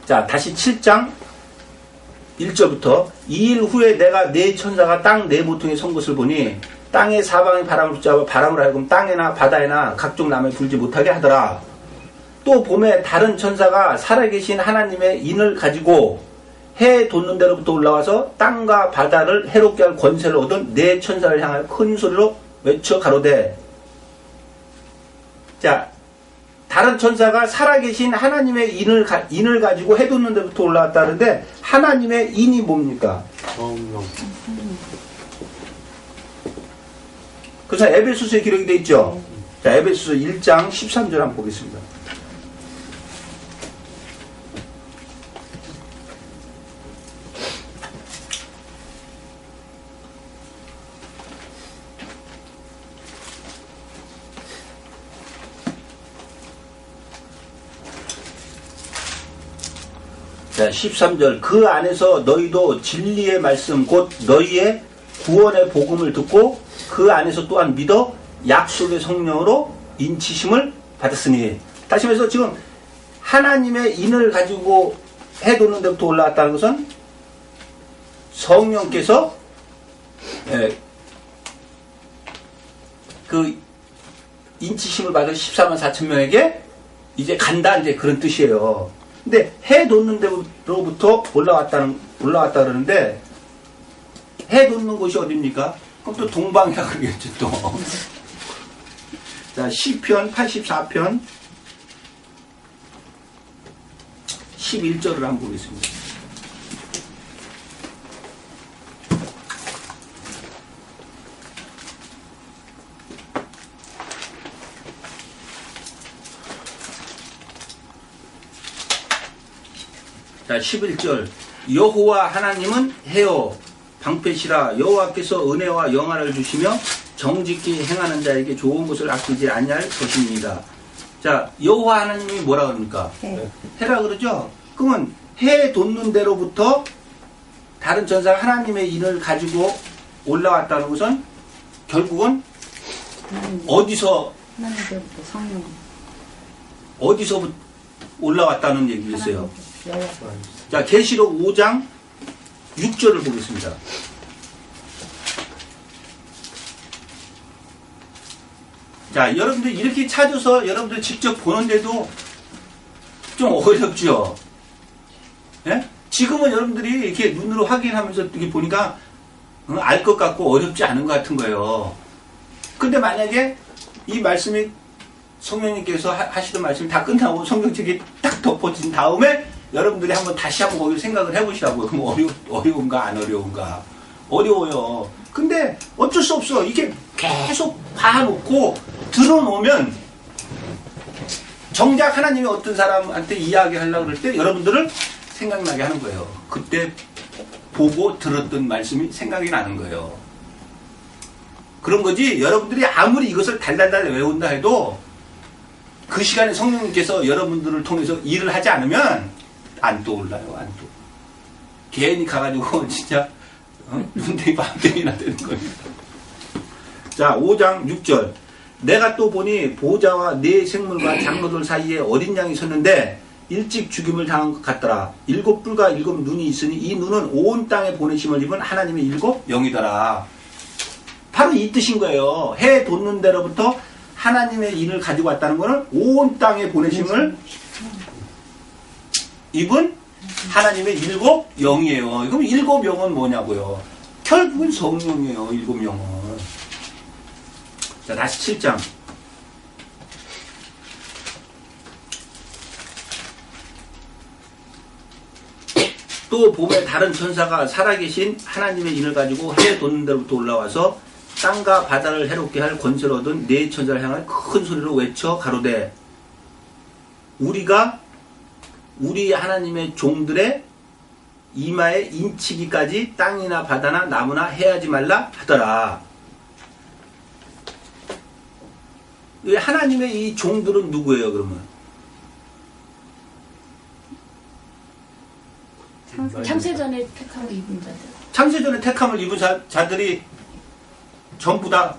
자, 다시 7장 1절부터 2일 후에 내가 네 천사가 땅 네 모퉁이에 선 것을 보니 땅의 사방에 바람을 붙잡아 바람을 하여금 땅에나 바다에나 각종 나무에 불지 못하게 하더라. 또 봄에 다른 천사가 살아계신 하나님의 인을 가지고 해 돋는 데로부터 올라와서 땅과 바다를 해롭게 할 권세를 얻은 네 천사를 향하여 큰 소리로 외쳐 가로되. 자, 다른 천사가 살아계신 하나님의 인을 가지고 해 돋는 데부터 올라왔다는데 하나님의 인이 뭡니까? 성령. 그래서 에베소서에 기록이 되어 있죠. 자, 에베소서 1장 13절 한번 보겠습니다. 자, 13절 그 안에서 너희도 진리의 말씀 곧 너희의 구원의 복음을 듣고 그 안에서 또한 믿어 약속의 성령으로 인치심을 받았으니. 다시 말해서 지금 하나님의 인을 가지고 해돋는 데부터 올라왔다는 것은 성령께서 그 인치심을 받은 14만 4천 명에게 이제 간다, 이제 그런 뜻이에요. 근데 해 돋는 데로부터 올라왔다 그러는데 해 돋는 곳이 어딥니까? 그럼 또 동방이라 그러겠죠, 또. 자, 시편 84편 11절을 한번 보겠습니다. 자, 11절 여호와 하나님은 해요 방패시라. 여호와께서 은혜와 영화를 주시며 정직히 행하는 자에게 좋은 것을 아끼지 아니할 것입니다. 자, 여호와 하나님이 뭐라 그럽니까? 해라 그러죠. 그러면 해 돋는 데로부터 다른 천사가 하나님의 인을 가지고 올라왔다는 것은 결국은 어디서 올라왔다는 얘기겠어요. 자, 계시록 5장 6절을 보겠습니다. 자, 여러분들 이렇게 찾아서 여러분들 직접 보는데도 좀 어렵죠. 예? 지금은 여러분들이 이렇게 눈으로 확인하면서 이렇게 보니까 알 것 같고 어렵지 않은 것 같은 거예요. 근데 만약에 이 말씀이 성령님께서 하시던 말씀이 다 끝나고 성경책이 딱 덮어진 다음에 여러분들이 다시 한번 거기서 생각을 해보시라고요. 그럼 어려운가 안 어려운가? 어려워요. 근데 어쩔 수 없어. 이게 계속 봐놓고 들어놓으면 정작 하나님이 어떤 사람한테 이야기하려고 그럴 때 여러분들을 생각나게 하는 거예요. 그때 보고 들었던 말씀이 생각이 나는 거예요. 그런 거지 여러분들이 아무리 이것을 달달달 외운다 해도 그 시간에 성령님께서 여러분들을 통해서 일을 하지 않으면 안 떠올라요. 안 떠. 괜히 가가지고 진짜 눈탱이 밤탱이나 되는 겁니다. 자, 5장 6절 내가 또 보니 보호자와 네 생물과 장로들 사이에 어린 양이 섰는데 일찍 죽임을 당한 것 같더라. 7뿔과 7 눈이 있으니 이 눈은 온 땅에 보내심을 입은 하나님의 7 영이더라. 바로 이 뜻인 거예요. 해 돋는 데로부터 하나님의 인을 가지고 왔다는 것은 온 땅에 보내심을 입은 하나님의 7 영이에요. 그럼 7 영은 뭐냐고요? 결국은 성령이에요. 7 영은. 자, 다시 7장. 또 봄에 다른 천사가 살아계신 하나님의 인을 가지고 해 돋는 데로부터 올라와서 땅과 바다를 해롭게 할 권세를 얻은 네 천사를 향하여 큰 소리로 외쳐 가로되 우리가 우리 하나님의 종들의 이마에 인치기까지 땅이나 바다나 나무나 해하지 말라 하더라. 하나님의 이 종들은 누구예요, 그러면? 창세전에 택함을 입은 자들. 창세전에 택함을 입은 자들이 전부 다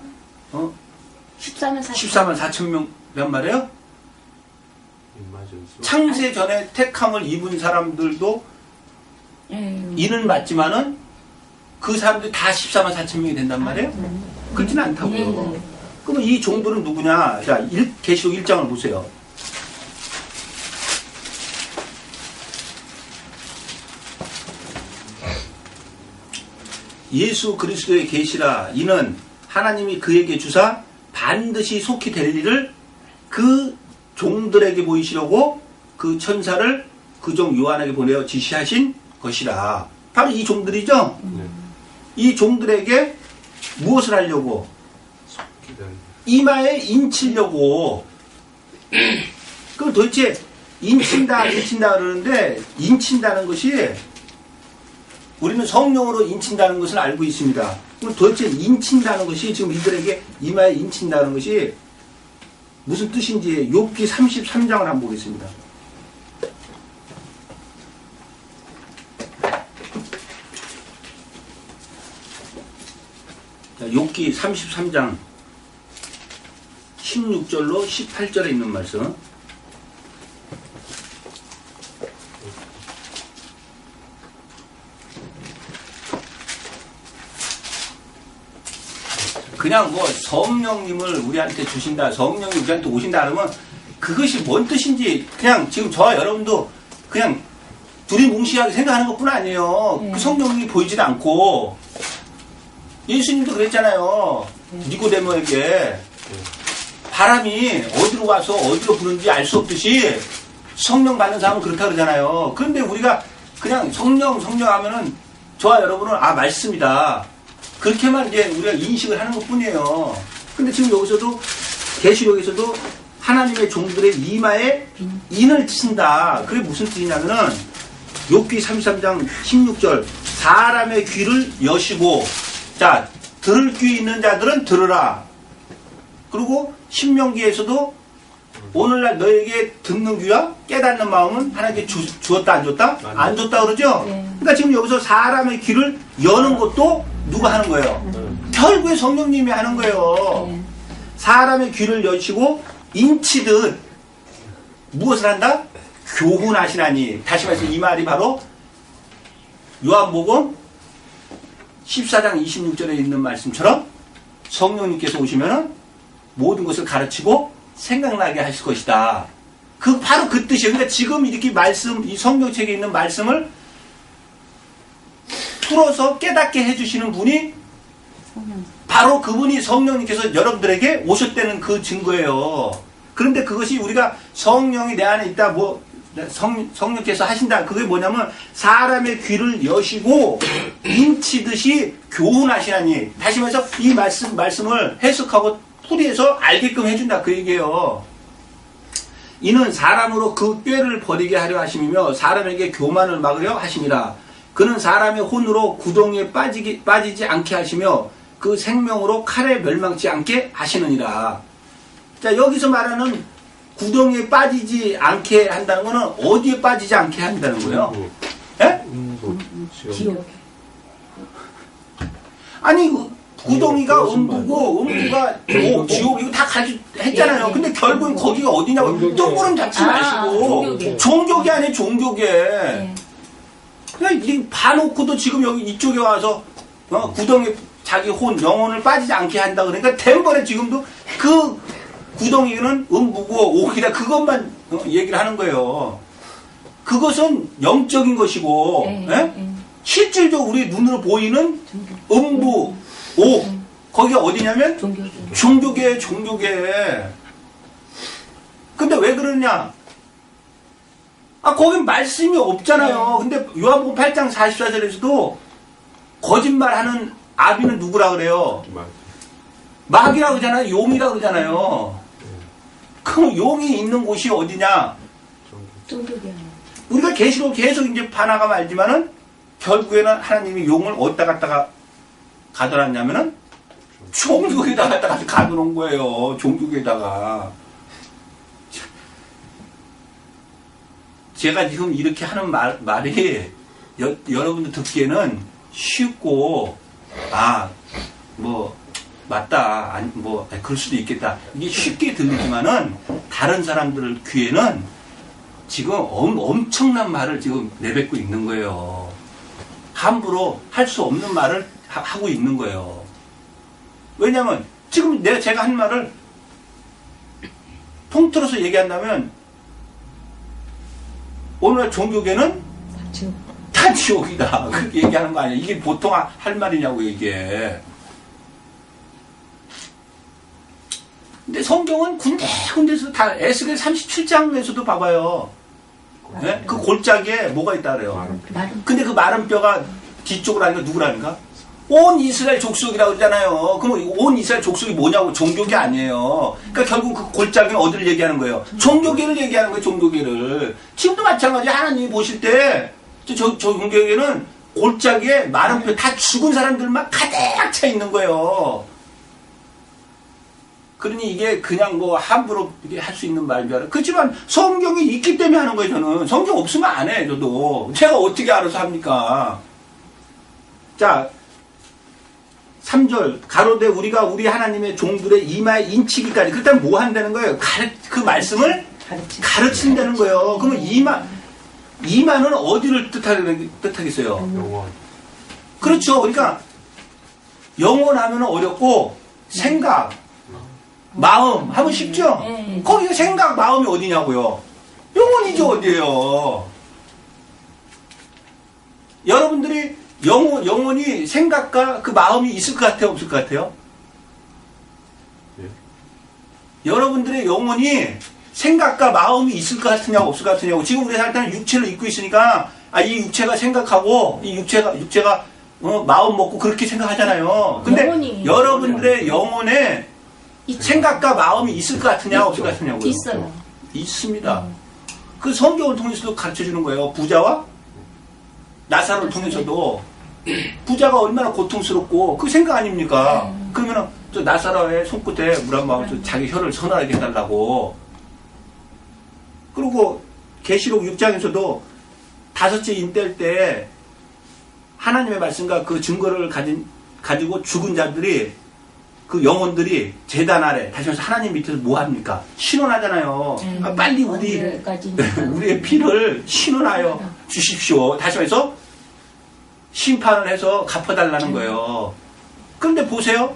14만 4천 14만 4천 명란 말이에요? 창세 전에 택함을 입은 사람들도 이는 맞지만은 그 사람들이 다 14만 4천 명이 된단 말이에요? 그렇지는 않다고요. 그러면 이 종들은 누구냐? 자, 계시록 1장을 보세요. 예수 그리스도의 계시라. 이는 하나님이 그에게 주사 반드시 속히 될 일을 그 종들에게 보이시려고 그 천사를 그 종 요한에게 보내어 지시하신 것이라. 바로 이 종들이죠? 이 종들에게 무엇을 하려고? 이마에 인치려고. 그럼 도대체 인친다 그러는데, 인친다는 것이 우리는 성령으로 인친다는 것을 알고 있습니다. 그럼 도대체 인친다는 것이 지금 이들에게 이마에 인친다는 것이 무슨 뜻인지 욥기 33장을 한번 보겠습니다. 자, 욥기 33장 16절로 18절에 있는 말씀. 그냥 뭐 성령님을 우리한테 주신다, 성령이 우리한테 오신다 그러면 그것이 뭔 뜻인지 그냥 지금 저와 여러분도 그냥 두리뭉실하게 생각하는 것뿐 아니에요. 그 성령이 보이지도 않고. 예수님도 그랬잖아요. 니고데모에게 바람이 어디로 와서 어디로 부는지 알 수 없듯이 성령 받는 사람은 그렇다 그러잖아요. 그런데 우리가 그냥 성령 하면은 저와 여러분은 말씀이다. 그렇게만 이제 우리가 인식을 하는 것 뿐이에요. 근데 지금 여기서도, 계시록에서도 하나님의 종들의 이마에 인을 친다. 그게 무슨 뜻이냐면은, 욥기 33장 16절, 사람의 귀를 여시고, 자, 들을 귀 있는 자들은 들으라. 그리고 신명기에서도 오늘날 너에게 듣는 귀와 깨닫는 마음은 하나님께 주었다 안 줬다? 안 줬다 그러죠? 그러니까 지금 여기서 사람의 귀를 여는 것도 누가 하는 거예요? 결국에 성령님이 하는 거예요. 사람의 귀를 여시고 인치듯 무엇을 한다? 교훈하시나니. 다시 말해서 이 말이 바로 요한복음 14장 26절에 있는 말씀처럼 성령님께서 오시면 모든 것을 가르치고 생각나게 하실 것이다. 바로 그 뜻이에요. 그러니까 지금 이렇게 이 성경책에 있는 말씀을 풀어서 깨닫게 해주시는 분이 바로 그분이 성령님께서 여러분들에게 오셨다는 그 증거예요. 그런데 그것이 우리가 성령이 내 안에 있다, 성령께서 하신다. 그게 뭐냐면 사람의 귀를 여시고 인치듯이 교훈하시나니. 다시 말해서 이 말씀을 해석하고 풀이해서 알게끔 해준다. 그 얘기예요. 이는 사람으로 그 꾀를 버리게 하려 하심이며 사람에게 교만을 막으려 하심이라. 그는 사람의 혼으로 구덩이에 빠지지 않게 하시며 그 생명으로 칼에 멸망치 않게 하시느니라. 자, 여기서 말하는 구덩이에 빠지지 않게 한다는 거는 어디에 빠지지 않게 한다는 거예요? 예? 지옥. 아니, 구덩이가 음부고 음부가 지옥이고 다 했잖아요. 근데 결국은 거기가 어디냐고 똥구름 잡지 마시고 종교계 아니에요, 종교계. 그냥 이 봐놓고도 지금 여기 이쪽에 와서 구덩이 자기 영혼을 빠지지 않게 한다 그러니까 덴번에 지금도 그 구덩이는 음부고 옥이다 그것만 얘기를 하는 거예요. 그것은 영적인 것이고 실질적으로 우리 눈으로 보이는 음부, 옥 거기가 어디냐면 종교계. 근데 왜 그러냐? 거긴 말씀이 없잖아요. 근데 요한복음 8장 44절에서도 거짓말하는 아비는 누구라 그래요? 마귀라고 그러잖아요. 용이라고 그러잖아요. 그럼 용이 있는 곳이 어디냐? 종교계. 우리가 계시록 계속 이제 파나가면 알지만은 결국에는 하나님이 용을 어디다 갖다가 가둬놨냐면은 종교에다 갖다가 가둬놓은 거예요. 종교에다가. 제가 지금 이렇게 하는 말이 여러분들 듣기에는 쉽고 맞다 그럴 수도 있겠다 이게 쉽게 들리지만은 다른 사람들 귀에는 지금 엄청난 말을 지금 내뱉고 있는 거예요. 함부로 할 수 없는 말을 하고 있는 거예요. 왜냐하면 지금 제가 한 말을 통틀어서 얘기한다면 오늘 종교계는 다 지옥이다. 그렇게 얘기하는 거 아니야. 이게 보통 할 말이냐고 이게. 근데 성경은 군데군데서 다 에스겔 37장에서도 봐봐요. 네? 그 골짜기에 뭐가 있다 그래요. 근데 그 마른 뼈가 뒤쪽으로 하니까 누구라니까? 온 이스라엘 족속이라고 그러잖아요. 그럼 온 이스라엘 족속이 뭐냐고. 종교계 아니에요. 그러니까 결국 그 골짜기는 어디를 얘기하는 거예요? 종교계를 얘기하는 거예요. 종교계를. 지금도 마찬가지. 하나님이 보실 때 저 종교계는 골짜기에 마른 뼈 다 죽은 사람들만 가득 차 있는 거예요. 그러니 이게 그냥 뭐 함부로 할 수 있는 말인 줄 알아요. 그렇지만 성경이 있기 때문에 하는 거예요. 저는 성경 없으면 안 해. 저도 제가 어떻게 알아서 합니까? 자 3절 가로되 우리가 우리 하나님의 종들의 이마에 인치기까지. 그렇다면 뭐 한다는 거예요? 그 말씀을 가르친다는 거예요. 그러면 이마는 어디를 뜻하겠어요? 영원. 그렇죠. 그러니까 영원하면 어렵고 생각 마음 하면 쉽죠? 네. 거기가 생각, 마음이 어디냐고요? 영혼이죠, 어디예요? 여러분들이 영혼이 생각과 그 마음이 있을 것 같아요, 없을 것 같아요? 예. 여러분들의 영혼이 생각과 마음이 있을 것 같으냐고, 없을 것 같으냐고. 지금 우리 살 때는 육체를 입고 있으니까, 이 육체가 생각하고, 이 육체가, 마음 먹고 그렇게 생각하잖아요. 근데 영혼이 여러분들의 영혼에 생각과 마음이 있을 것 같으냐, 없을 것 같으냐고요? 있어요. 있습니다. 그 성경을 통해서도 가르쳐 주는 거예요. 부자와 나사로를 통해서도 부자가 얼마나 고통스럽고 그 생각 아닙니까? 그러면은 저 나사로의 손끝에 물 한 방울 자기 혀를 서늘하게 해달라고. 그리고 계시록 6장에서도 5째 인 뗄 때 하나님의 말씀과 그 증거를 가지고 죽은 자들이 그 영혼들이 제단 아래 다시 말해서 하나님 밑에서 뭐 합니까? 신원하잖아요. 빨리 우리의 피를 신원하여 주십시오. 다시 말해서 심판을 해서 갚아달라는 거예요. 그런데 보세요.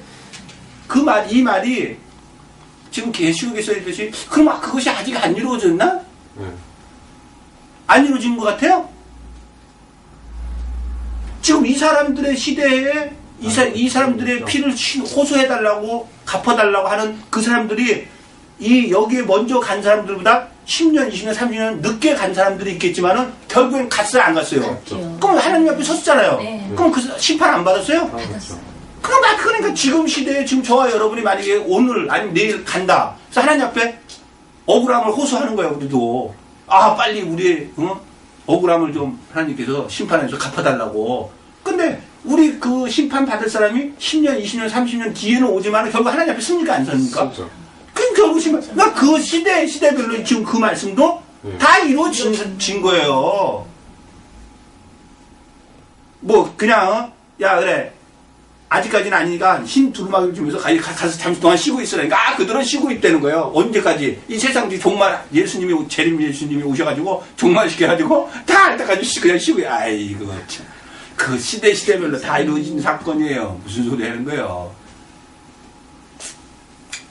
이 말이 지금 계시록에 써있듯이 그럼 그것이 아직 안 이루어졌나? 네. 안 이루어진 것 같아요? 지금 이 사람들의 시대에 이 사람들의 피를 호소해달라고 갚아달라고 하는 그 사람들이 여기에 먼저 간 사람들보다 10년, 20년, 30년 늦게 간 사람들이 있겠지만은 결국엔 갔어요, 안 갔어요? 그렇죠. 그럼 하나님 앞에 섰잖아요. 네. 그럼 그 심판 안 받았어요? 그렇죠. 그러니까 지금 시대에 지금 저와 여러분이 만약에 오늘 아니면 내일 간다. 그래서 하나님 앞에 억울함을 호소하는 거예요, 우리도. 빨리 우리의 억울함을 좀 하나님께서 심판해서 갚아달라고. 근데 우리 그 심판 받을 사람이 10년, 20년, 30년 뒤에는 오지만 결국 하나님 앞에 섭니까, 안 섭니까? 그렇죠. 그럼 결국 그러니까 그 시대별로 지금 그 말씀도 다 이루어진 거예요. 뭐 그냥 야 그래 아직까지는 아니니까 흰 두루마기를 주면서 가서 잠시 동안 쉬고 있으라니까 그들은 쉬고 있다는 거예요. 언제까지 이 세상 종말 재림 예수님이 오셔가지고 종말시켜가지고 다 할 때까지 그냥 쉬고 아이고 참. 그 시대별로 다 이루어진 사건이에요. 무슨 소리 하는 거예요.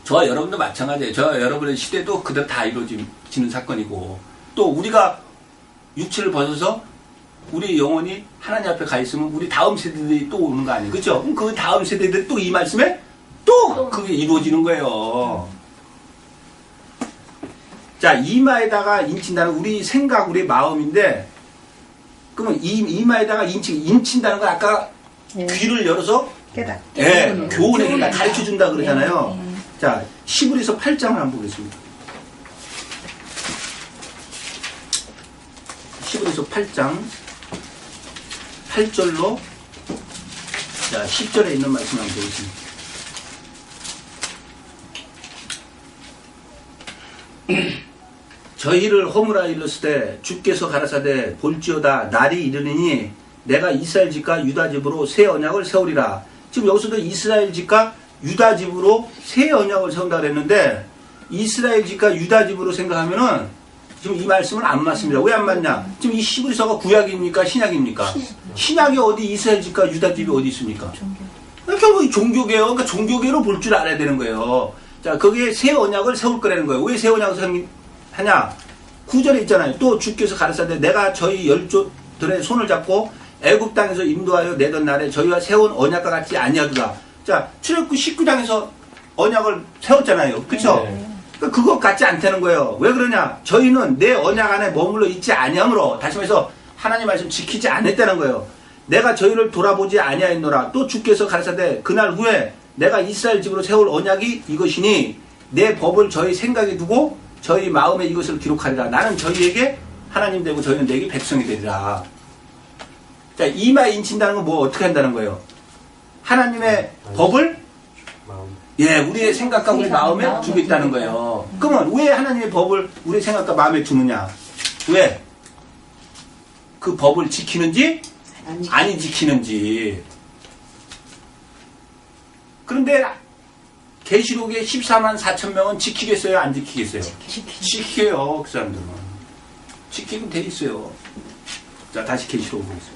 저와 여러분도 마찬가지예요. 저와 여러분의 시대도 그대로 다 이루어지는 사건이고 또 우리가 육체를 벗어서 우리 영혼이 하나님 앞에 가 있으면 우리 다음 세대들이 또 오는 거 아니에요. 그렇죠? 그럼 그 다음 세대들이 또 이 말씀에 또 그게 이루어지는 거예요. 자, 이마에다가 인친다는 우리 생각, 우리 마음인데 그러면 이마에다가 인친다는 건 아까 귀를 열어서 교훈해준다, 가르쳐준다 그러잖아요. 자, 히브리서 8장을 한번 보겠습니다. 히브리서 8장 8절로 자 10절에 있는 말씀 한번 보겠습니다. 저희를 허물하 일렀으되 주께서 가라사대 볼지어다 날이 이르느니 내가 이스라엘 집과 유다 집으로 새 언약을 세우리라. 지금 여기서도 이스라엘 집과 유다 집으로 새 언약을 세운다 그랬는데 이스라엘 집과 유다 집으로 생각하면은 지금 이 말씀은 안 맞습니다. 왜 안 맞냐? 지금 이 히브리서가 구약입니까? 신약입니까? 신약이 어디 이스라엘 집과 유다 집이 어디 있습니까? 결국 종교계요. 그러니까 종교계로 볼 줄 알아야 되는 거예요. 자, 거기에 새 언약을 세울 거라는 거예요. 왜 새 언약을 하냐? 9절에 있잖아요. 또 주께서 가르치되 내가 저희 열조들의 손을 잡고 애굽 땅에서 인도하여 내던 날에 저희와 세운 언약과 같지 아니하도다. 자, 출애굽 19장에서 언약을 세웠잖아요. 그쵸? 네. 그러니까 그것 같지 않다는 거예요. 왜 그러냐? 저희는 내 언약 안에 머물러 있지 아니하므로, 다시 말해서 하나님 말씀 지키지 않았다는 거예요. 내가 저희를 돌아보지 아니하였노라. 또 주께서 가르치되 그날 후에 내가 이스라엘 집으로 세울 언약이 이것이니 내 법을 저희 생각에 두고 저희 마음에 이것을 기록하리라. 나는 저희에게 하나님 되고 저희는 내게 백성이 되리라. 자, 이마에 인친다는 건 뭐 어떻게 한다는 거예요? 하나님의 법을 마음. 예, 우리의 생각과 우리 마음에 두고 있다는 거예요. 그러면 왜 하나님의 법을 우리 생각과 마음에 두느냐? 왜? 그 법을 지키는지 안 지키는지. 그런데 계시록의 14만 4천 명은 지키겠어요? 안 지키겠어요? 지켜요. 그 사람들은. 지키면 돼 있어요. 자, 다시 계시록 보겠습니다.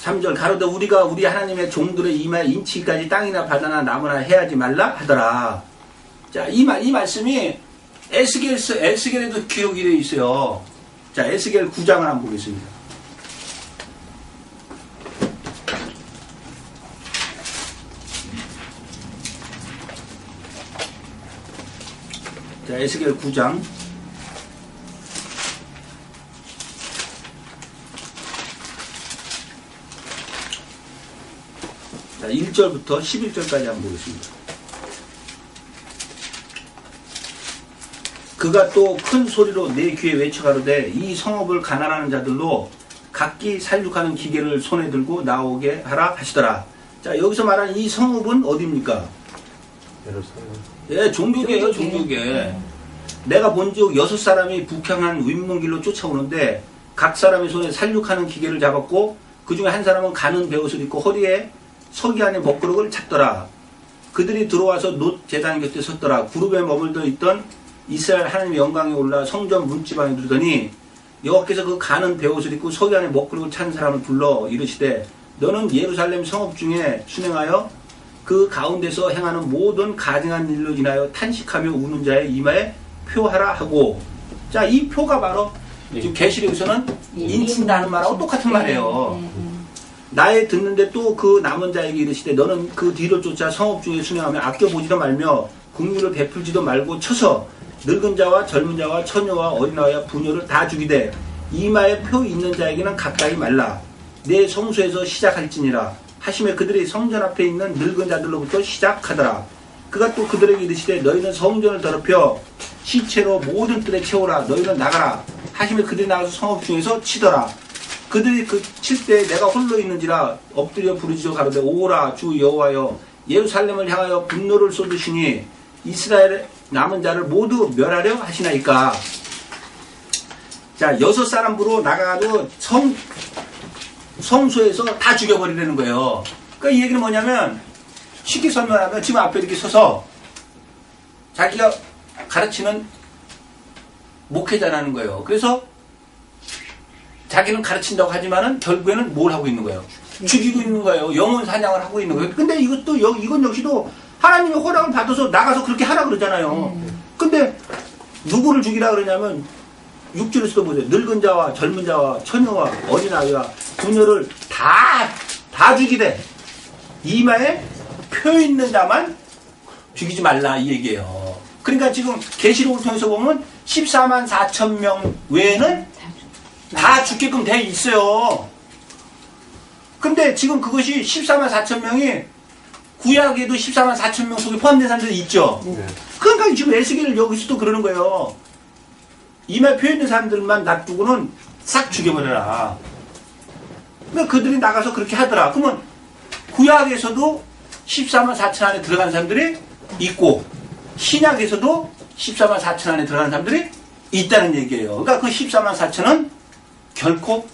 삼절 가로되 우리가 우리 하나님의 종들의 이마에 인치기까지 땅이나 바다나 나무나 해하지 말라 하더라. 자, 이 말씀이 에스겔에도 기록이 되어 있어요. 자, 에스겔 9장을 한번 보겠습니다. 자, 에스겔 9장. 자, 1절부터 11절까지 한번 보겠습니다. 그가 또 큰 소리로 내 귀에 외쳐가로되 이 성읍을 가난하는 자들로 각기 살육하는 기계를 손에 들고 나오게 하라 하시더라. 자, 여기서 말하는 이 성읍은 어디입니까? 예루살렘. 예, 종교계예요, 종교계. 내가 본즉 6사람이 북향한 윗문길로 쫓아오는데 각 사람의 손에 살육하는 기계를 잡았고 그 중에 한 사람은 가는 베옷을 입고 허리에 서기 안에 먹구름을 찾더라. 그들이 들어와서 놋 제단 곁에 섰더라. 구름에 머물러 있던 이스라엘 하나님의 영광에 올라 성전 문지방에 누르더니 여호와께서 그 가는 베옷을 입고 서기 안에 먹구름을 찬 사람을 불러 이르시되 너는 예루살렘 성읍 중에 순행하여 그 가운데서 행하는 모든 가증한 일로 인하여 탄식하며 우는 자의 이마에 표하라 하고. 자, 이 표가 바로 지금 계시록에서는 인친다는 말하고 똑같은 말이에요. 나의 듣는데 또 그 남은 자에게 이르시되 너는 그 뒤를 쫓아 성읍 중에 순행하며 아껴보지도 말며 국률을 베풀지도 말고 쳐서 늙은 자와 젊은 자와 처녀와 어린아이와 부녀를 다 죽이되 이마에 표 있는 자에게는 가까이 말라. 내 성소에서 시작할지니라 하시며 그들이 성전 앞에 있는 늙은 자들로부터 시작하더라. 그가 또 그들에게 이르시되 너희는 성전을 더럽혀 시체로 모든 뜰에 채우라. 너희는 나가라 하시며 그들이 나가서 성읍 중에서 치더라. 그들이 그 칠 때 내가 홀로 있는지라 엎드려 부르짖어 가로되 오라 주 여호와여 예루살렘을 향하여 분노를 쏟으시니 이스라엘의 남은 자를 모두 멸하려 하시나이까. 자, 6사람으로 나가도 성소에서 다 죽여버리려는 거예요. 그러니까 이 얘기는 뭐냐면 쉽게 설명하면 지금 앞에 이렇게 서서 자기가 가르치는 목회자라는 거예요. 그래서 자기는 가르친다고 하지만은 결국에는 뭘 하고 있는 거예요? 죽이고 있는 거예요. 영혼 사냥을 하고 있는 거예요. 근데 이것도 이건 역시도 하나님의 허락을 받아서 나가서 그렇게 하라 그러잖아요. 근데 누구를 죽이라 그러냐면 6절에서도 보세요. 늙은 자와 젊은 자와 처녀와 어린아이와 부녀를 다 죽이되 이마에 표 있는 자만 죽이지 말라 이 얘기예요. 그러니까 지금 계시록을 통해서 보면 14만 4천 명 외에는 다 죽게끔 돼 있어요. 근데 지금 그것이 14만 4천 명이 구약에도 14만 4천 명 속에 포함된 사람들이 있죠. 네. 그러니까 지금 에스겔을 여기서도 그러는 거예요. 이마에 표 있는 사람들만 놔두고는 싹 죽여버려라. 그러니까 그들이 나가서 그렇게 하더라. 그러면 구약에서도 14만 4천 안에 들어간 사람들이 있고 신약에서도 14만 4천 안에 들어간 사람들이 있다는 얘기예요. 그러니까 그 14만 4천은 결코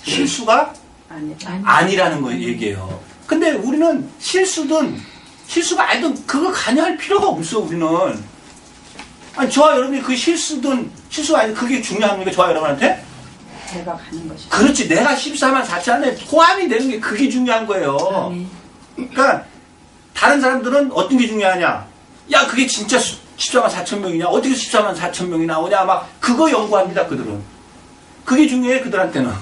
실수가 아니라는 거 얘기예요. 근데 우리는 실수든 실수가 아니든 그거 관여할 필요가 없어 우리는. 아니 저와 여러분이 그 실수든 실수가 아니든 그게 중요합니까 저와 여러분한테? 내가 가는 것이. 그렇지. 내가 14만 4천 안에 포함이 되는 게 그게 중요한 거예요. 아멘. 그러니까 다른 사람들은 어떤 게 중요하냐? 야 그게 진짜 14만 4천 명이냐? 어떻게 14만 4천 명이 나오냐? 막 그거 연구합니다 그들은. 그게 중요해 그들한테는.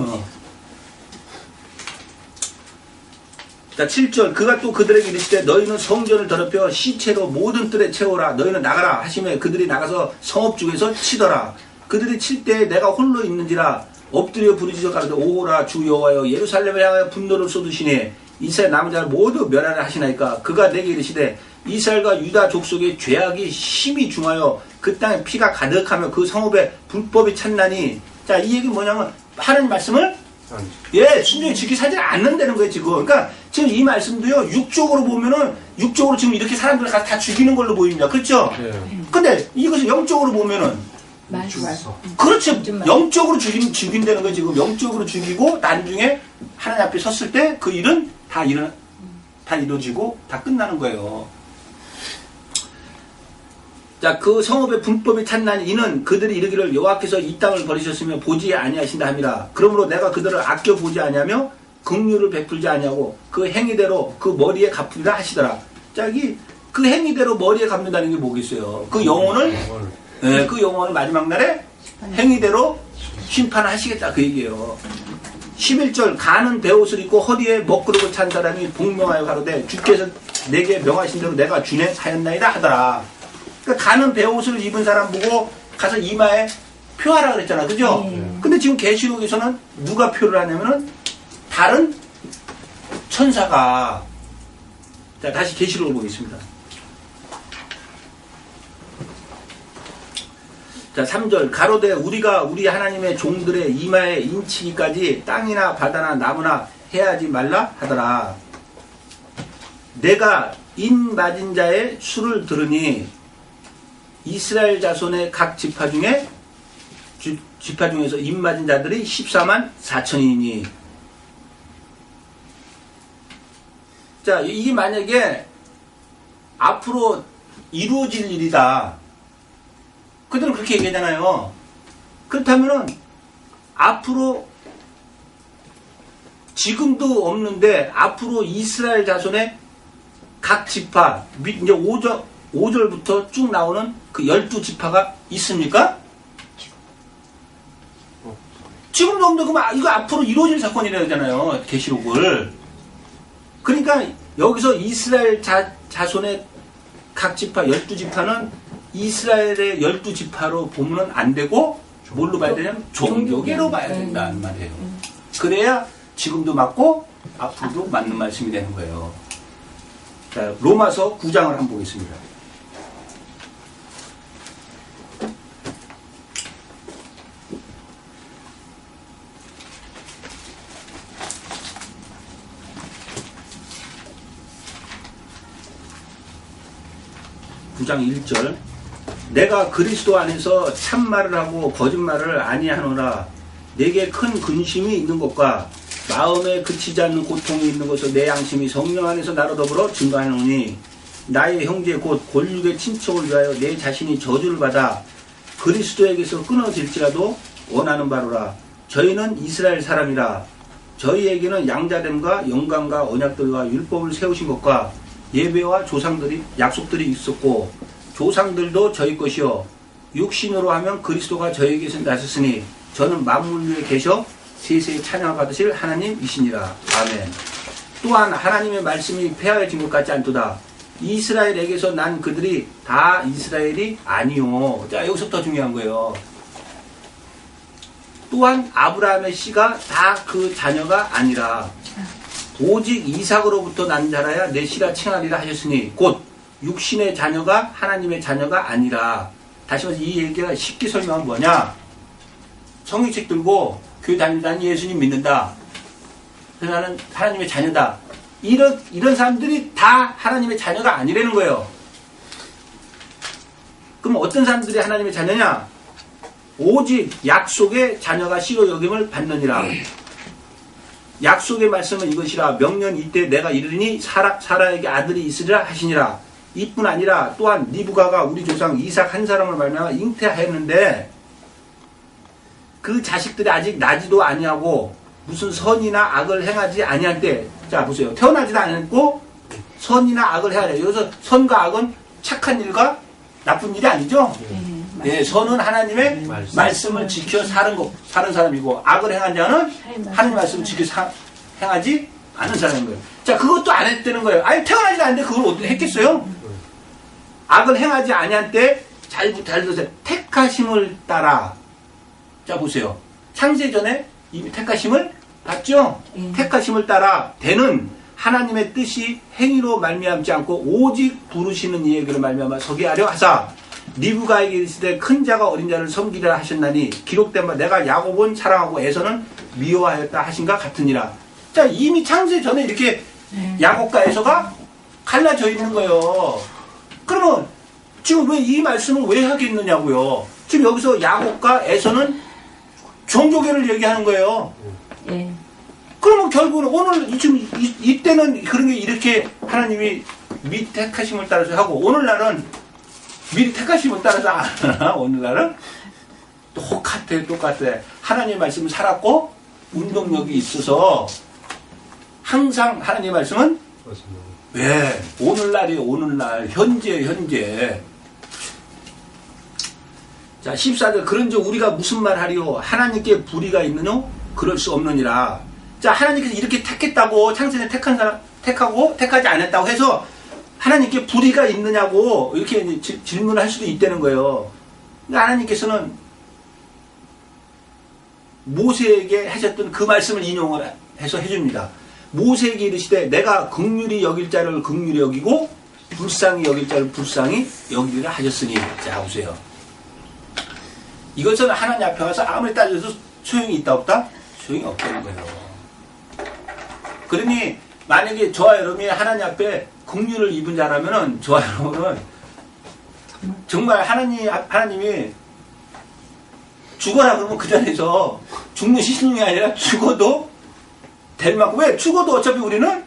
자 7절 그가 또 그들에게 이르시되 너희는 성전을 더럽혀 시체로 모든 뜰에 채우라. 너희는 나가라 하시매 그들이 나가서 성읍 중에서 치더라. 그들이 칠 때에 내가 홀로 있는지라 엎드려 부르짖어 가로되 오호라 주 여호와여 예루살렘을 향하여 분노를 쏟으시니 이스라엘 남은 자를 모두 멸하라 하시나이까. 그가 내게 이르시되 이스라엘과 유다 족속의 죄악이 심히 중하여 그 땅에 피가 가득하며 그 성읍에 불법이 찼나니. 자 이 얘기는 뭐냐면 하나님 말씀을 순종히 지키지 않는다는 거예요 지금. 그러니까 지금 이 말씀도요 육적으로 보면은 육적으로 지금 이렇게 사람들을 가서 다 죽이는 걸로 보입니다. 그렇죠? 네. 근데 이것을 영적으로 보면은 죽었어. 그렇죠. 영적으로 죽인다는 거예요 지금. 영적으로 죽이고 나중에 하나님 앞에 섰을 때 그 일은 다 이루어지고 다 끝나는 거예요. 자, 그 성읍의 분법이 찼나니 이는 그들이 이르기를 여호와께서 이 땅을 버리셨으며 보지 아니하신다 함이라. 그러므로 내가 그들을 아껴 보지 아니하며 긍휼을 베풀지 아니하고 그 행위대로 그 머리에 갚으리라 하시더라. 자, 그 행위대로 머리에 갚는다는 게 뭐겠어요? 그 영혼을 그 영혼을 마지막 날에 행위대로 심판하시겠다 그 얘기예요. 11절 가는 베옷을 입고 허리에 먹구름을 찬 사람이 복명하여 가로되 주께서 내게 명하신 대로 내가 준행하였나이다 하더라. 그러니까 가는 베옷을 입은 사람 보고 가서 이마에 표하라 그랬잖아. 그죠? 근데 지금 계시록에서는 누가 표를 하냐면은 다른 천사가. 자, 다시 계시록을 보겠습니다. 자, 3절 가로되 우리가 우리 하나님의 종들의 이마에 인치기까지 땅이나 바다나 나무나 해하지 말라 하더라. 내가 인 맞은 자의 수를 들으니 이스라엘 자손의 각 지파 중에서 인 맞은 자들이 14만 4천이니. 자, 이게 만약에 앞으로 이루어질 일이다. 그들은 그렇게 얘기하잖아요. 그렇다면은 앞으로 지금도 없는데 앞으로 이스라엘 자손의 각 지파 이제 5절부터 쭉 나오는 그 12지파가 있습니까? 지금도 없는데 그럼 이거 앞으로 이루어질 사건이라고 하잖아요. 계시록을. 그러니까 여기서 이스라엘 자손의 각 지파 12지파는 이스라엘의 12지파로 보면 안 되고 뭘로 봐야 되냐면 종교계로 봐야 된다는 말이에요. 그래야 지금도 맞고 앞으로도 맞는 말씀이 되는 거예요. 자, 로마서 9장을 한번 보겠습니다. (9장 1절) 내가 그리스도 안에서 참말을 하고 거짓말을 아니하노라. 내게 큰 근심이 있는 것과 마음에 그치지 않는 고통이 있는 것을 내 양심이 성령 안에서 나로 더불어 증거하노니 나의 형제 곧 골육의 친척을 위하여 내 자신이 저주를 받아 그리스도에게서 끊어질지라도 원하는 바로라. 저희는 이스라엘 사람이라. 저희에게는 양자됨과 영광과 언약들과 율법을 세우신 것과 예배와 약속들이 있었고 조상들도 저희 것이요 육신으로 하면 그리스도가 저희에게서 나셨으니 저는 만물 위에 계셔 세세히 찬양을 받으실 하나님이시니라. 아멘. 또한 하나님의 말씀이 폐하여진 것 같지 않도다. 이스라엘에게서 난 그들이 다 이스라엘이 아니요. 자, 여기서부터 중요한 거예요. 또한 아브라함의 씨가 다 그 자녀가 아니라 오직 이삭으로부터 난 자라야 내 씨라 칭하리라 하셨으니 곧 육신의 자녀가 하나님의 자녀가 아니라. 다시 말해서 이 얘기가 쉽게 설명하면 뭐냐, 성경책 들고 교회 다니는 예수님 믿는다, 그래서 나는 하나님의 자녀다, 이런 사람들이 다 하나님의 자녀가 아니라는 거예요. 그럼 어떤 사람들이 하나님의 자녀냐? 오직 약속의 자녀가 씨로 여김을 받느니라. 약속의 말씀은 이것이라 명년 이때 내가 이르니 사라에게 아들이 있으리라 하시니라. 이뿐 아니라 또한 리브가가 우리 조상 이삭 한 사람을 말미암아 잉태하였는데 그 자식들이 아직 나지도 아니하고 무슨 선이나 악을 행하지 아니할 때, 자 보세요. 태어나지도 않았고 선이나 악을 해야 돼요. 여기서 선과 악은 착한 일과 나쁜 일이 아니죠. 예, 선은 하나님의 말씀을 지켜 사는 사람이고, 악을 행한 자는 하나님의 말씀을 지켜 행하지 않은 사람인 거예요. 자, 그것도 안 했다는 거예요. 아니, 태어나지도 않는데 그걸 어떻게 했겠어요? 악을 행하지 아니한 때, 잘 들으세요. 택하심을 따라. 자, 보세요. 창세전에 이미 택하심을 봤죠? 택하심을 따라 되는 하나님의 뜻이 행위로 말미암지 않고 오직 부르시는 이에게로 말미암아 서게 하려 하사 리브가에게 이르시되 큰 자가 어린 자를 섬기리라 하셨나니 기록된 바 내가 야곱은 사랑하고 에서는 미워하였다 하신가 같으니라. 자, 이미 창세 전에 이렇게 야곱과 에서가 갈라져 있는 거예요. 그러면 지금 왜 이 말씀을 왜 하겠느냐고요. 지금 여기서 야곱과 에서는 종교계를 얘기하는 거예요. 예. 그러면 결국은 오늘 지금 이때는 그런 게 이렇게 하나님이 미 택하심을 따라서 하고, 오늘날은 미리 택하심을 따라서 안 하나? 오늘날은 똑같아. 하나님의 말씀을 살았고 운동력이 있어서 항상 하나님의 말씀은 왜 오늘날이에요. 오늘날 현재. 자, 14절 그런즉 우리가 무슨 말 하리요? 하나님께 불의가 있느뇨? 그럴 수 없느니라. 자, 하나님께서 이렇게 택했다고, 창세전에 택한 사람, 택하고, 택하지 않았다고 해서 하나님께 불의가 있느냐고 이렇게 질문을 할 수도 있다는 거예요. 그러니까 하나님께서는 모세에게 하셨던 그 말씀을 인용을 해서 해줍니다. 모세에게 이르시되 내가 긍휼히 여길 자를 긍휼히 여기고 불쌍히 여길 자를 불쌍히 여기리라 하셨으니. 자, 보세요. 이것은 하나님 앞에 가서 아무리 따져도 소용이 있다 없다? 소용이 없다는 거예요. 그러니 만약에 저와 여러분이 하나님 앞에 긍휼을 입은 자라면은 저와 여러분은 정말 하나님이 죽어라 그러면 그 자리에서 죽는 시신이 아니라 죽어도 될 만큼, 왜? 죽어도 어차피 우리는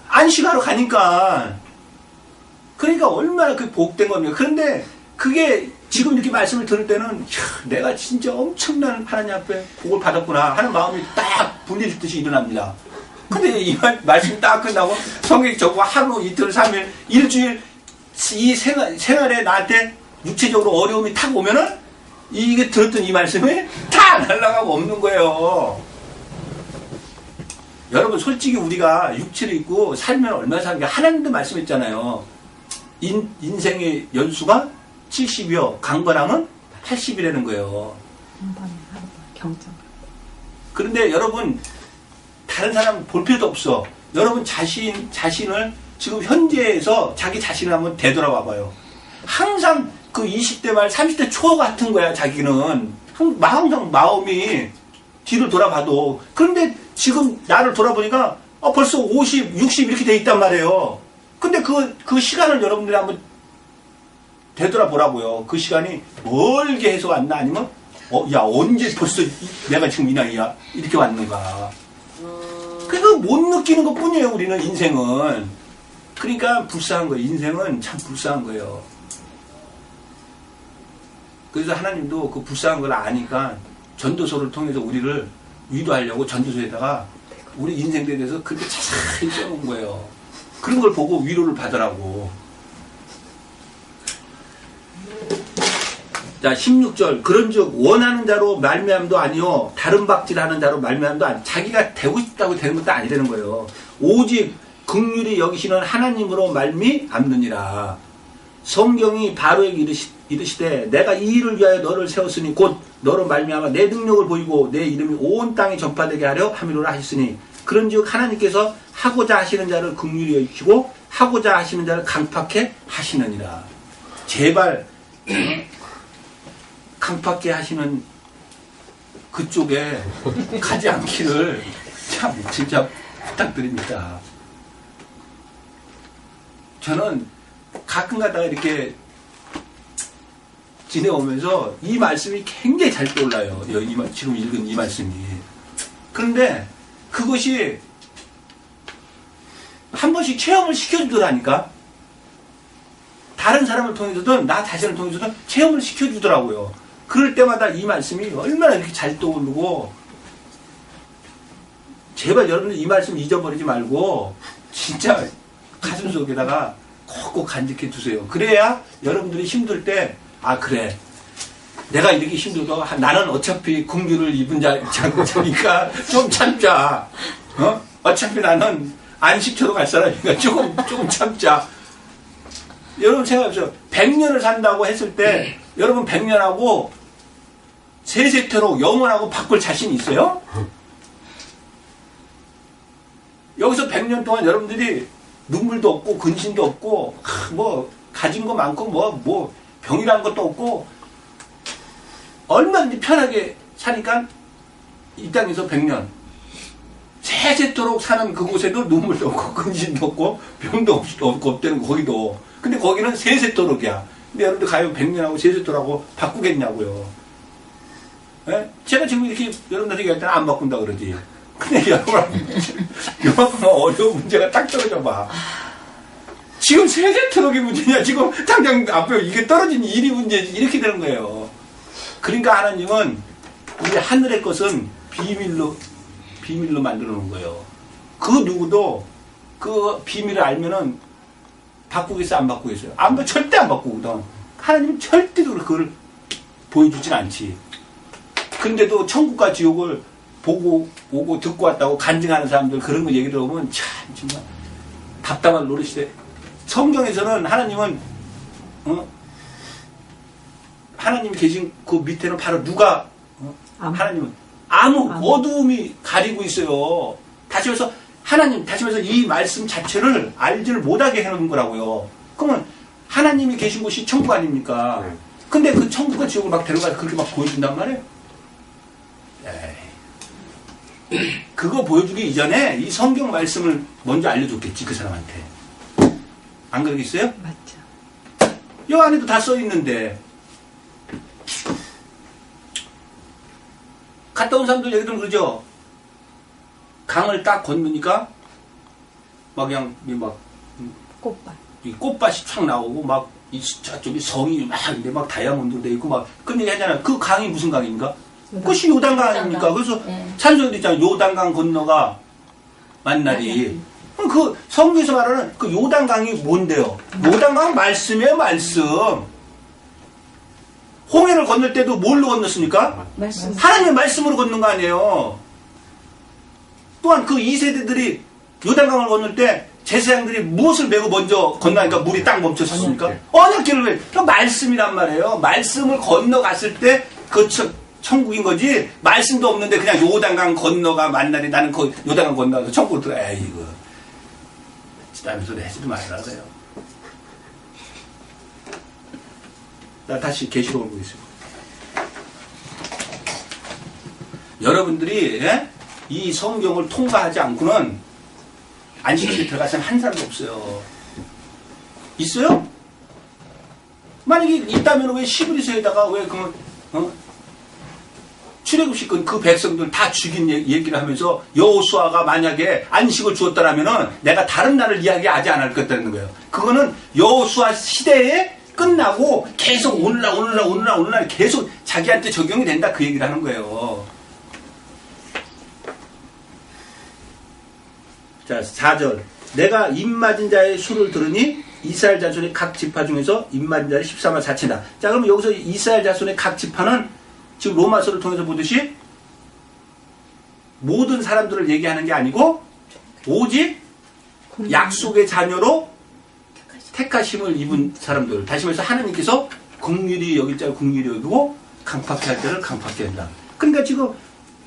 안식하러 가니까. 그러니까 얼마나 그 복된 겁니까? 그런데 그게 지금 이렇게 말씀을 들을 때는 내가 진짜 엄청난 하나님 앞에 복을 받았구나 하는 마음이 딱 분리듯이 일어납니다. 근데 이 말씀이 딱 끝나고 성경이 저거 하루, 이틀, 3일, 일주일 이 생활에 나한테 육체적으로 어려움이 탁 오면은 이게 들었던 이 말씀이 다 날아가고 없는 거예요. 여러분, 솔직히 우리가 육체를 입고 살면 얼마나 사는가. 하나님도 말씀했잖아요. 인생의 연수가 70이요. 강건함은 80이라는 거예요. 경정. 그런데 여러분, 다른 사람 볼 필요도 없어. 여러분 자신을 지금 현재에서 자기 자신을 한번 되돌아봐 봐요. 항상 그 20대 말 30대 초 같은 거야. 자기는 항상 마음이 뒤를 돌아봐도. 그런데 지금 나를 돌아보니까 벌써 50, 60 이렇게 돼 있단 말이에요. 근데 그 시간을 여러분들이 한번 되돌아보라고요. 그 시간이 멀게 해서 왔나? 아니면 야, 언제 벌써 내가 지금 이 나이야? 이렇게 왔는가? 그거 못 느끼는 것 뿐이에요. 우리는 인생은. 그러니까 불쌍한 거예요. 인생은 참 불쌍한 거예요. 그래서 하나님도 그 불쌍한 걸 아니까 전도서를 통해서 우리를 위로하려고 전도서에다가 우리 인생에 대해서 그렇게 자세히 써놓은 거예요. 그런 걸 보고 위로를 받으라고. 자, 16절 그런즉 원하는 자로 말미암도 아니요 다른 박질하는 자로 말미암도 아니. 자기가 되고 싶다고 되는 것도 아니라는 거예요. 오직 긍휼히 여기시는 하나님으로 말미암느니라. 성경이 바로에게 이르시되 내가 이 일을 위하여 너를 세웠으니 곧 너로 말미암아 내 능력을 보이고 내 이름이 온 땅에 전파되게 하려 함이로라 하셨으니 그런즉 하나님께서 하고자 하시는 자를 긍휼히 여기시고 하고자 하시는 자를 강팍해 하시느니라. 제발 강팍해 하시는 그쪽에 가지 않기를 참 진짜 부탁드립니다. 저는 가끔 가다가 이렇게 지내오면서 이 말씀이 굉장히 잘 떠올라요. 지금 읽은 이 말씀이. 그런데 그것이 한 번씩 체험을 시켜주더라니까. 다른 사람을 통해서든 나 자신을 통해서든 체험을 시켜주더라고요. 그럴 때마다 이 말씀이 얼마나 이렇게 잘 떠오르고, 제발 여러분들 이 말씀 잊어버리지 말고 진짜 가슴속에다가 콕콕 간직해 두세요. 그래야 여러분들이 힘들 때, 아 그래, 내가 이렇게 힘들고 나는 어차피 궁유를 입은 자니까 좀 참자. 어차피 나는 안식처로 갈 사람이니까 조금 참자. 여러분 생각해보세요. 100년을 산다고 했을 때 여러분 100년하고 세세토록 영원하고 바꿀 자신 있어요? 여기서 100년 동안 여러분들이 눈물도 없고 근심도 없고 뭐 가진 거 많고 뭐 병이라는 것도 없고 얼마든지 편하게 사니까 이 땅에서 100년 세세토록 사는 그곳에도 눈물도 없고 근심도 없고 병도 없고 없다는 거 거기도. 근데 거기는 세세토록이야. 근데 여러분들 가요 100년하고 세세토록하고 바꾸겠냐고요. 예? 제가 지금 이렇게 여러분들에게 얘기할 때는 안 바꾼다 그러지. 근데 여러분 어려운 문제가 딱 떨어져 봐. 지금 세세토록이 문제냐? 지금 당장 앞에 이게 떨어진 일이 문제지. 이렇게 되는 거예요. 그러니까 하나님은 우리 하늘의 것은 비밀로 만들어 놓은 거예요. 그 누구도 그 비밀을 알면은 바꾸겠어요? 안 바꾸겠어요? 절대 안 바꾸거든. 하나님은 절대로 그걸 보여주진 않지. 근데도 천국과 지옥을 보고 오고 듣고 왔다고 간증하는 사람들 그런 거 얘기 들어보면 참 정말 답답한 노릇이래. 성경에서는 하나님은 하나님이 계신 그 밑에는 바로 누가 하나님은 어두움이 가리고 있어요. 다시 말해서 다시 말해서 이 말씀 자체를 알지를 못하게 해놓은 거라고요. 그러면 하나님이 계신 곳이 천국 아닙니까? 근데 그 천국과 지옥을 막 데려가서 그렇게 막 보여준단 말이에요. 에이. 그거 보여주기 이전에 이 성경 말씀을 먼저 알려줬겠지, 그 사람한테. 안 그러겠어요? 맞죠. 이 안에도 다 써있는데. 갔다 온 사람들 얘기 들으면 그러죠? 강을 딱 건너니까 막 그냥 꽃밭. 이 꽃밭이 촥 나오고 막 저쪽에 성이 막 다이아몬드로 돼 있고 막 그런 얘기 하잖아요. 그 강이 무슨 강입니까? 그것이 요단강 아닙니까? 그래서 찬송에도 있잖아요. 요단강 건너가 만나리. 그 성경에서 말하는 그 요단강이 뭔데요? 요단강 말씀이에요, 말씀. 홍해를 건널 때도 뭘로 건넜습니까? 말씀. 하나님의 말씀으로 건넌 거 아니에요. 또한 그 2세대들이 요단강을 건널 때 제사장들이 무엇을 메고 먼저 건너니까 물이 딱 멈췄습니까? 언약궤를 왜? 그 말씀이란 말이에요. 말씀을 건너갔을 때 그 천국인 거지. 말씀도 없는데 그냥 요단강 건너가 만나리. 나는 그 요단강 건너가서 천국으로 들어가. 에이 이거 남의 소리 하지도 말라 그래요. 나 다시 계시록을 보겠습니다. 여러분들이 이 성경을 통과하지 않고는 안식일에 들어가서는 한 사람도 없어요. 있어요? 만약에 있다면 왜 시브리서에다가 왜 출애굽시킨 그 백성들 다 죽인 얘기를 하면서 여호수아가 만약에 안식을 주었다라면은 내가 다른 날을 이야기하지 않을 것다는 거예요. 그거는 여호수아 시대에 끝나고 계속 오늘날 계속 자기한테 적용이 된다 그 얘기를 하는 거예요. 자, 4절. 내가 입맞은 자의 수를 들으니 이스라엘 자손의 각 지파 중에서 입맞은 자를 14만 4천이다. 자, 그러면 여기서 이스라엘 자손의 각 지파는 지금 로마서를 통해서 보듯이 모든 사람들을 얘기하는 게 아니고 오직 약속의 자녀로 택하심을 입은 사람들. 다시 말해서 하나님께서 긍휼히 여길 자를 긍휼히 여기고 강팍해 할 때를 강팍해 한다. 그러니까 지금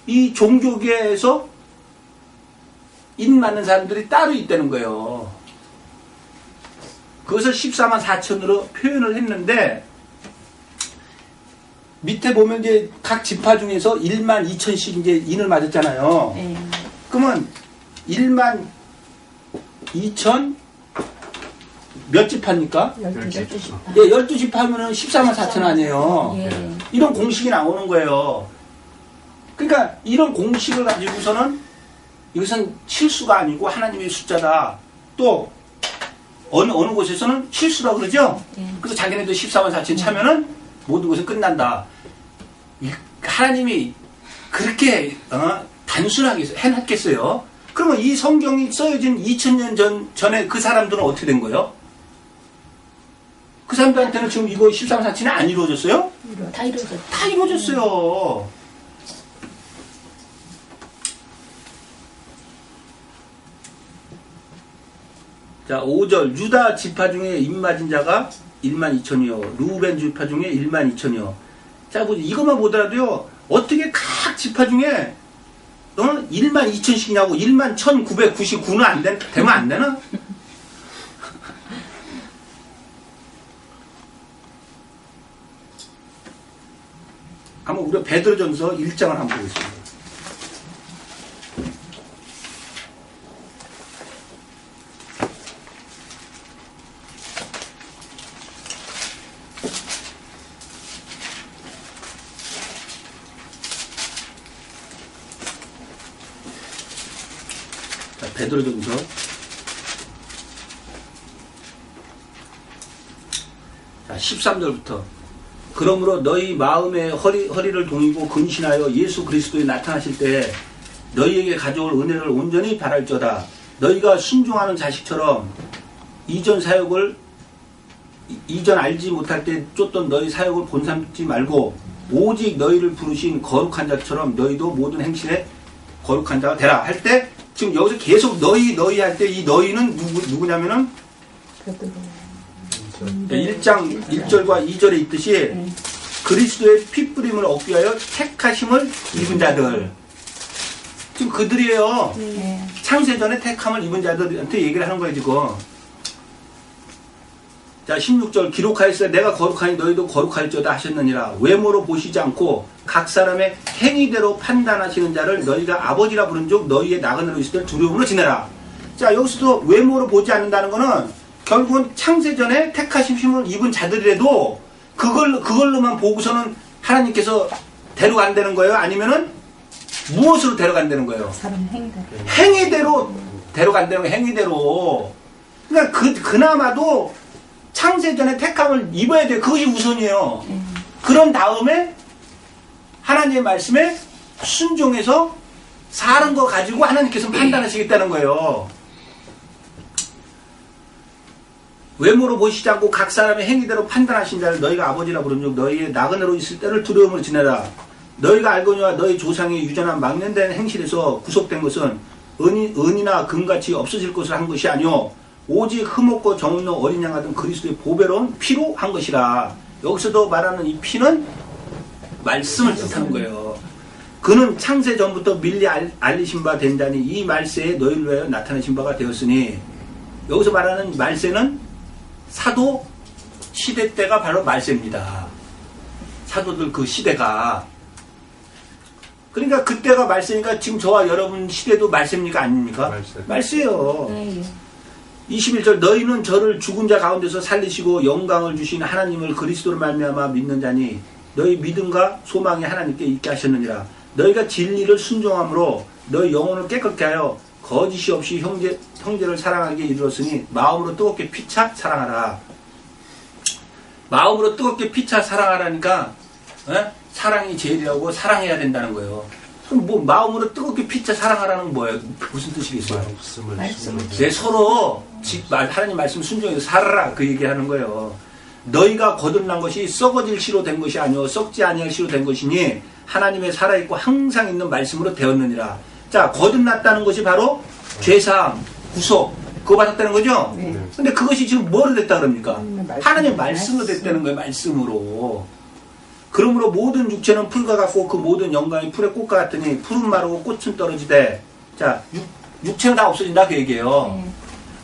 이 종교계에서 인 맞는 사람들이 따로 있다는 거예요. 그것을 14만 4천으로 표현을 했는데 밑에 보면 이제 각 지파 중에서 1만 2천씩 이제 인을 맞았잖아요. 네. 그러면 1만 2천 몇 지파입니까? 12지파. 예, 12지파 하면은 14만 4천 아니에요. 예. 이런 공식이 나오는 거예요. 그러니까 이런 공식을 가지고서는 이것은 실수가 아니고 하나님의 숫자다. 또 어느 곳에서는 실수라고 그러죠. 그래서 자기네도 14만 4천 차면은 모든 것은 끝난다. 하나님이 그렇게 단순하게 해놨겠어요. 그러면 이 성경이 써여진 2000년 전에 그 사람들은 어떻게 된 거예요? 그 사람들한테는 지금 이거 14만 4천이 안 이루어졌어요? 다 이루어졌죠. 다 이루어졌어요. 자, 5절. 유다 지파 중에 입 맞은 자가 1만 2천이요. 루벤 지파 중에 1만 2천이요. 자, 이것만 보더라도요, 어떻게 각 지파 중에 1만 2천씩이냐고. 1만 1999는 되면 안 되나? 한번 우리가 베드로전서 1장을 한번 보겠습니다. 자, 베드로전서 자, 13절부터 그러므로 너희 마음의 허리를 동이고 근신하여 예수 그리스도에 나타나실 때 너희에게 가져올 은혜를 온전히 바랄저다. 너희가 순종하는 자식처럼 이전 알지 못할 때 쫓던 너희 사역을 본삼지 말고 오직 너희를 부르신 거룩한 자처럼 너희도 모든 행실에 거룩한 자가 되라. 할 때 지금 여기서 계속 너희 할 때 이 너희는 누구냐면은 1장 1절과 2절에 있듯이 그리스도의 핏부림을 얻기 위하여 택하심을 입은 자들. 지금 그들이에요. 창세전에 택함을 입은 자들한테 얘기를 하는 거예요, 지금. 자, 16절. 기록하였으되 내가 거룩하니 너희도 거룩할지어다 하셨느니라. 외모로 보시지 않고 각 사람의 행위대로 판단하시는 자를 너희가 아버지라 부른 즉 너희의 나그네로 있을 때 두려움으로 지내라. 자, 여기서도 외모로 보지 않는다는 거는 결국은 창세전에 택하심을 입은 자들이라도 그걸로만 보고서는 하나님께서 데려간다는 거예요? 아니면은 무엇으로 데려간다는 거예요? 사람 행위대로. 행위대로 데려간다는 거예요. 행위대로. 그러니까 그나마도 창세전에 택함을 입어야 돼요. 그것이 우선이에요. 그런 다음에 하나님의 말씀에 순종해서 사는 거 가지고 하나님께서 판단하시겠다는 거예요. 외모로 보시지 않고 각 사람의 행위대로 판단하신 자를 너희가 아버지라 부르며 너희의 나그네로 있을 때를 두려움으로 지내라. 너희가 알거니와 너희 조상의 유전한 망령된 행실에서 구속된 것은 은이나 금같이 없어질 것을 한 것이 아니오 오직 흠없고 정없는 어린 양 같은 그리스도의 보배로운 피로 한 것이라. 여기서도 말하는 이 피는 말씀을 뜻하는 거예요. 그는 창세 전부터 밀리 알리신 바 된 자니 이 말세에 너희를 위하여 나타내신 바가 되었으니, 여기서 말하는 말세는 사도 시대 때가 바로 말세입니다. 사도들 그 시대가. 그러니까 그때가 말세니까 지금 저와 여러분 시대도 말세입니까? 아닙니까? 말세요. 21절 너희는 저를 죽은 자 가운데서 살리시고 영광을 주신 하나님을 그리스도로 말미암아 믿는 자니 너희 믿음과 소망이 하나님께 있게 하셨느니라. 너희가 진리를 순종함으로 너희 영혼을 깨끗게 하여 거짓이 없이 형제를 사랑하게 이르렀으니 마음으로 뜨겁게 피차 사랑하라. 마음으로 뜨겁게 피차 사랑하라니까 사랑이 제일이라고 사랑해야 된다는 거예요. 그럼 뭐 마음으로 뜨겁게 피차 사랑하라는 뭐예요? 무슨 뜻이겠어요? 네, 서로 하나님 말씀 순종해서 살아라 그 얘기하는 거예요. 너희가 거듭난 것이 썩어질 시로 된 것이 아니오 썩지 아니할 시로 된 것이니 하나님의 살아있고 항상 있는 말씀으로 되었느니라. 자, 거듭났다는 것이 바로 죄사함, 구속 그거 받았다는 거죠? 근데 그것이 지금 뭐로 됐다 그럽니까? 하나님의 말씀으로 됐다는 거예요. 말씀으로. 그러므로 모든 육체는 풀과 같고 그 모든 영광이 풀의 꽃과 같으니 풀은 마르고 꽃은 떨어지되. 자, 육체는 다 없어진다 그 얘기예요.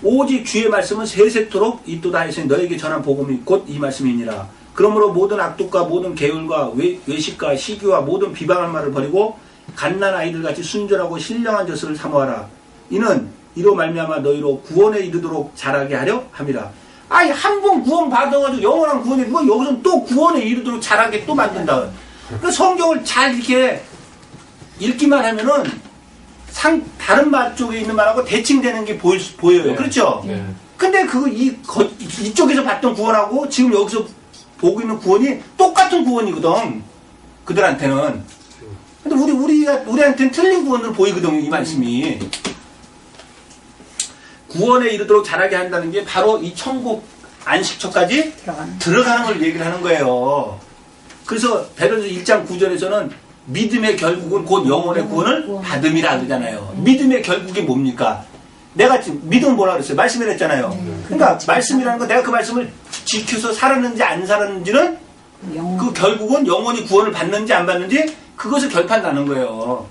오직 주의 말씀은 세세토록 있도다 하시니 너에게 전한 복음이 곧 이 말씀이니라. 그러므로 모든 악독과 모든 계율과 외식과 시기와 모든 비방할 말을 버리고 갓난 아이들같이 순전하고 신령한 젖을 사모하라. 이는 이로 말미암아 너희로 구원에 이르도록 자라게 하려 함이라. 아니 한 번 구원 받아가지고 영원한 구원에 뭐 여기서 또 구원에 이르도록 자라게 또 만든다. 그 성경을 잘 이렇게 읽기만 하면은 다른 말 쪽에 있는 말하고 대칭되는 게 보여요. 네. 그렇죠? 네. 근데 이쪽에서 봤던 구원하고 지금 여기서 보고 있는 구원이 똑같은 구원이거든. 그들한테는. 근데 우리한테는 틀린 구원으로 보이거든요, 이 말씀이. 구원에 이르도록 자라게 한다는 게 바로 이 천국 안식처까지 들어가는 걸 얘기를 하는 거예요. 그래서 베드로서 1장 9절에서는 믿음의 결국은 곧 영혼의 구원을 받음이라 그러잖아요. 믿음의 결국이 뭡니까? 내가 지금 믿음은 뭐라 그랬어요? 말씀이라 했잖아요. 그러니까 말씀이라는 건 내가 그 말씀을 지켜서 살았는지 안 살았는지는 그 결국은 영혼이 구원을 받는지 안 받는지 그것을 결판나는 거예요.